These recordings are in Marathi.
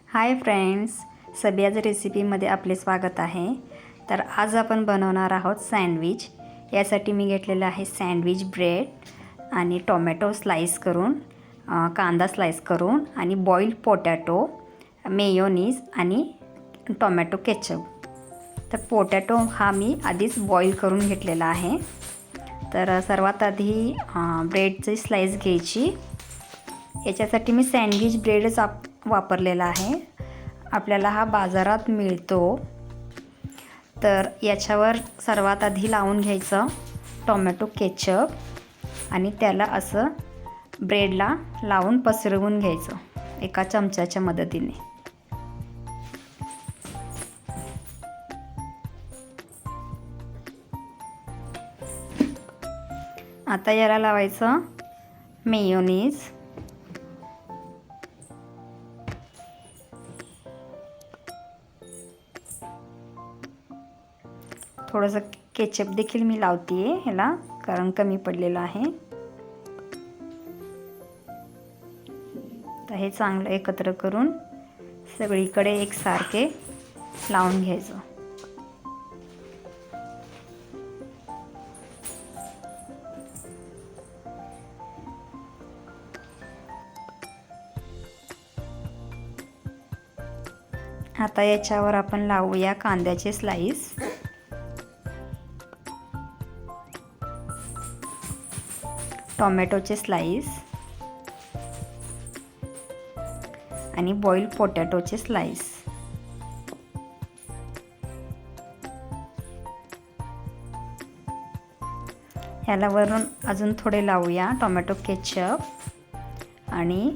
हाय फ्रेंड्स, सबियाज रेसिपीमध्ये आपले स्वागत आहे। तर आज आपण बनवणार आहोत सँडविच। यासाठी मी घेतलेला आहे सँडविच ब्रेड आणि टोमॅटो स्लाइस करून, कांदा स्लाइस करून आणि बॉइल्ड पोटॅटो, मेयोनीज आणि टोमॅटो केचप। तर पोटॅटो हा मी आधीच बॉईल करून घेतलेला आहे। तर सर्वात आधी ब्रेडची स्लाइस घ्यायची। याच्यासाठी मी सँडविच ब्रेडच वापरलेला आहे। आपल्याला हा बाजारात मिळतो। तर याच्यावर सर्वात आधी लावून घ्यायचं टोमॅटो केचप आणि त्याला असं ब्रेडला लावून पसरवून घ्यायचं एका चमच्याच्या मदतीने। आता याला लावायचं मेयोनीज, थोडंसं केचप देखील मी लावते ह्याला, कारण कमी पडलेलं आहे। तर हे चांगलं एकत्र करून सगळीकडे एकसारखे लावून घ्यायचं। आता याच्यावर आपण लावूया कांद्याचे स्लाइस, टोमॅटोचे स्लाइस आणि बॉइल्ड पोटॅटोचे स्लाइस। ह्याला वरून अजून थोडे लावूया टोमॅटो केचप आणि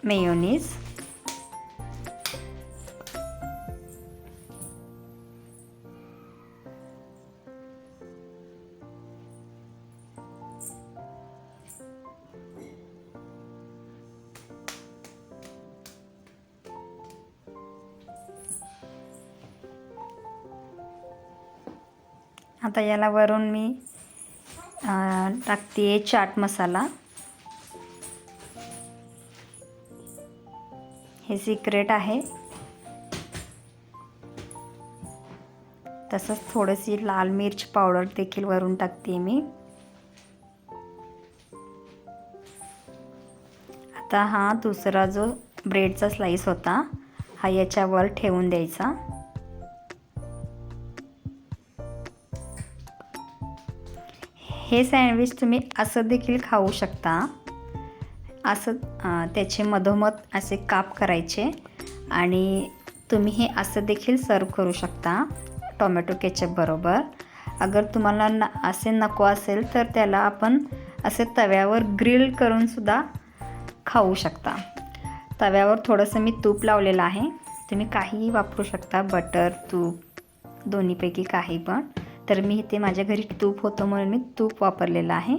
मेयोनीज। आता याला वरून मी टाकते चाट मसाला। हे सिक्रेट आहे। तसंच थोडीशी लाल मिर्च पावडर देखील वरून टाकते मी। आता हा दुसरा जो ब्रेडचा स्लाइस होता हा याच्यावर ठेवून द्यायचा। हे सँडविच तुम्ही असं देखील खाऊ शकता। असं त्याचे मधोमध असे काप करायचे आणि तुम्ही हे असं देखील सर्व करू शकता टोमॅटो केचप बरोबर। अगर तुम्हाला असे नको असेल तर त्याला आपण असे तव्यावर ग्रिल करून सुद्धा खाऊ शकता। तव्यावर थोडंसं मी तूप लावलेलं आहे, तुम्ही काहीही वापरू शकता, बटर, तूप दोन्हीपैकी काही पण। तर मी इथे माझ्या घरी तूप होतं म्हणून मी तूप वापरलेलं आहे।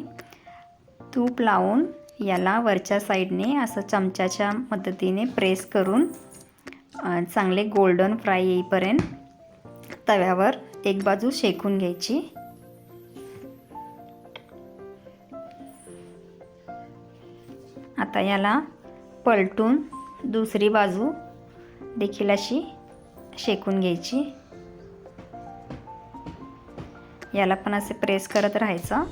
तूप लावून याला वरच्या साईडने असं चमच्याच्या मदतीने प्रेस करून चांगले गोल्डन फ्राय येईपर्यंत तव्यावर एक बाजू शेकून घ्यायची। आता याला पलटून दुसरी बाजू देखील अशी शेकून घ्यायची। याला पण असे प्रेस करत राहायचं।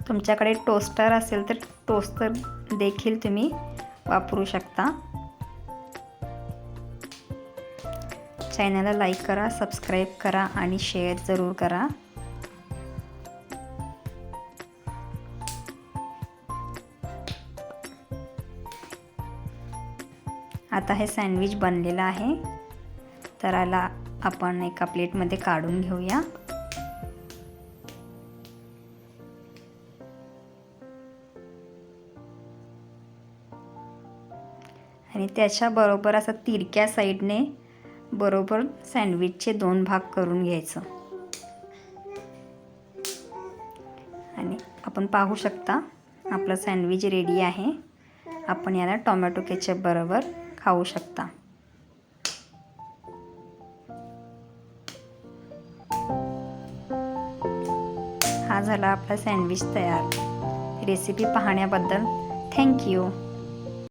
तुमच्याकडे टोस्टर असेल तर टोस्टर देखील तुम्ही वापरू शकता। चॅनलला लाईक करा, सबस्क्राईब करा आणि शेअर जरूर करा। आता हे सँडविच बनलेलं आहे, तर याला आपण एका प्लेटमध्ये काढून घेऊया। आणि त्याच्याबरोबर असं तिरक्या साईडने बरोबर सँडविचचे 2 भाग करून घ्यायचं। आणि आपण पाहू शकता आपलं सँडविच रेडी आहे। आपण याला टोमॅटो केचप बरोबर खाऊ शकता। हा झाला आपला सँडविच तयार. रेसिपी पाहण्याबद्दल थँक्यू.